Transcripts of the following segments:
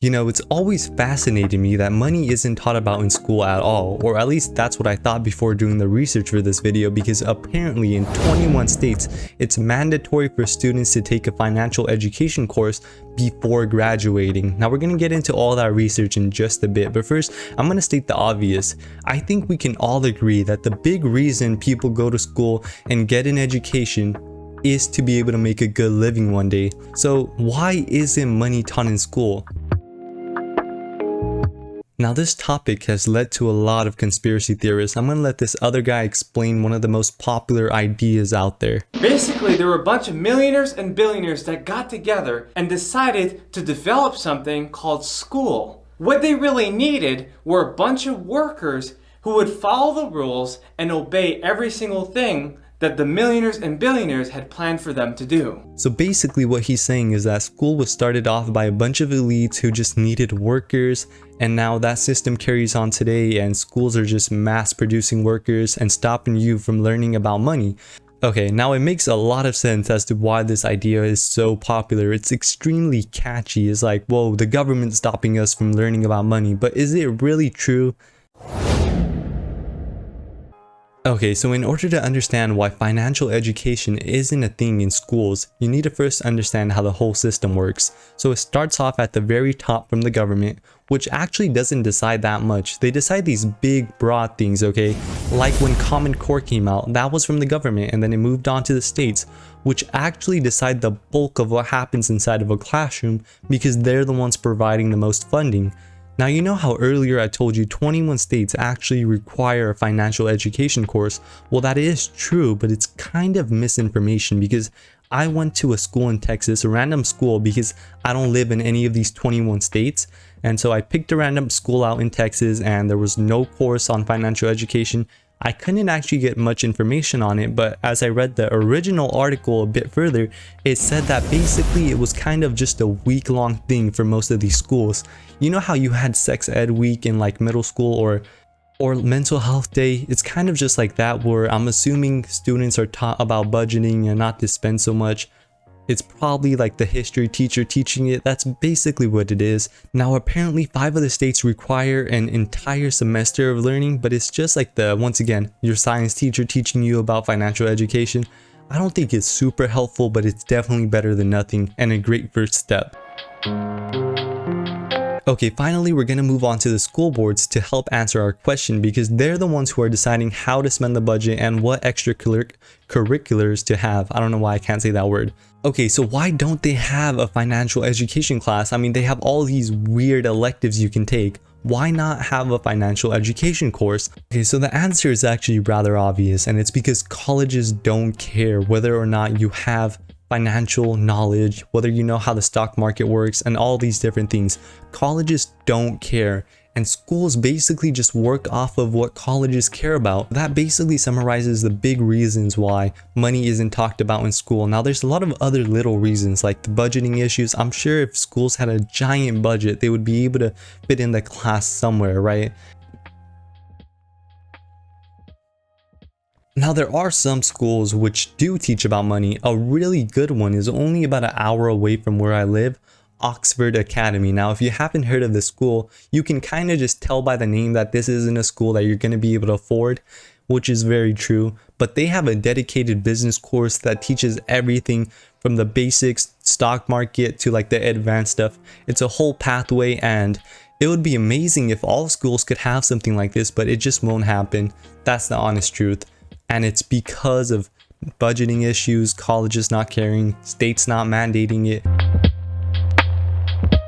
You know, it's always fascinated me that money isn't taught about in school at all, or at least that's what I thought before doing the research for this video, because apparently in 21 states, it's mandatory for students to take a financial education course before graduating. Now we're going to get into all that research in just a bit, but first I'm going to state the obvious. I think we can all agree that the big reason people go to school and get an education is to be able to make a good living one day. So why isn't money taught in school? Now this topic has led to a lot of conspiracy theorists. I'm gonna let this other guy explain one of the most popular ideas out there. Basically, there were a bunch of millionaires and billionaires that got together and decided to develop something called school. What they really needed were a bunch of workers who would follow the rules and obey every single thing that the millionaires and billionaires had planned for them to do. So basically what he's saying is that school was started off by a bunch of elites who just needed workers, and now that system carries on today and schools are just mass producing workers and stopping you from learning about money. Okay, now it makes a lot of sense as to why this idea is so popular. It's extremely catchy. It's like, whoa, the government's stopping us from learning about money, but is it really true? Okay, so in order to understand why financial education isn't a thing in schools, you need to first understand how the whole system works. So it starts off at the very top from the government, which actually doesn't decide that much. They decide these big, broad things, okay? Like when Common Core came out, that was from the government, and then it moved on to the states, which actually decide the bulk of what happens inside of a classroom because they're the ones providing the most funding. Now, you know how earlier I told you 21 states actually require a financial education course? Well, that is true, but it's kind of misinformation because I went to a school in Texas, a random school, because I don't live in any of these 21 states. And so I picked a random school out in Texas and there was no course on financial education. I couldn't actually get much information on it, but as I read the original article a bit further, it said that basically it was kind of just a week-long thing for most of these schools. You know how you had sex ed week in like middle school or mental health day? It's kind of just like that, where I'm assuming students are taught about budgeting and not to spend so much. It's probably like the history teacher teaching it. That's basically what it is. Now apparently 5 of the states require an entire semester of learning, but it's just like once again, your science teacher teaching you about financial education. I don't think it's super helpful, but it's definitely better than nothing and a great first step. Okay, finally we're going to move on to the school boards to help answer our question, because they're the ones who are deciding how to spend the budget and what extracurriculars to have. I don't know why I can't say that word. Okay, so why don't they have a financial education class? I mean, they have all these weird electives you can take. Why not have a financial education course? Okay, so the answer is actually rather obvious, and it's because colleges don't care whether or not you have financial knowledge, whether you know how the stock market works and all these different things. Colleges don't care, and schools basically just work off of what colleges care about. That basically summarizes the big reasons why money isn't talked about in school. Now there's a lot of other little reasons, like the budgeting issues. I'm sure if schools had a giant budget, they would be able to fit in the class somewhere, right? Now there are some schools which do teach about money. A really good one is only about an hour away from where I live, Oxford Academy. Now if you haven't heard of this school, you can kind of just tell by the name that this isn't a school that you're going to be able to afford, which is very true. But they have a dedicated business course that teaches everything from the basics, stock market, to like the advanced stuff. It's a whole pathway, and it would be amazing if all schools could have something like this, but it just won't happen. That's the honest truth. And it's because of budgeting issues, colleges not caring, states not mandating it.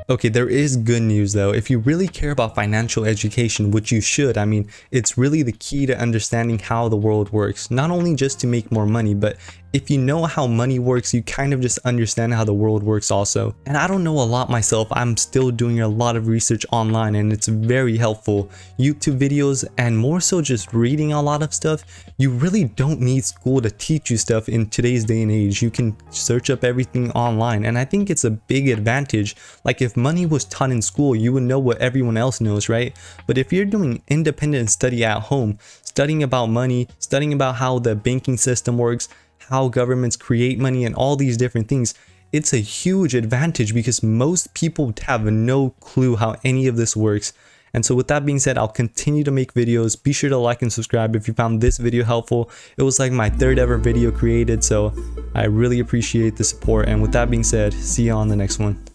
Okay, there is good news though. If you really care about financial education, which you should, I mean, it's really the key to understanding how the world works. Not only just to make more money, but if you know how money works, you kind of just understand how the world works also. And I don't know a lot myself. I'm still doing a lot of research online and it's very helpful. YouTube videos and more so just reading a lot of stuff. You really don't need school to teach you stuff in today's day and age. You can search up everything online, and I think it's a big advantage. Like if money was taught in school, you would know what everyone else knows, right? But if you're doing independent study at home, studying about money, studying about how the banking system works, how governments create money and all these different things, it's a huge advantage because most people have no clue how any of this works. And so with that being said, I'll continue to make videos. Be sure to like and subscribe if you found this video helpful. It was like my 3rd ever video created, so I really appreciate the support. And with that being said, see you on the next one.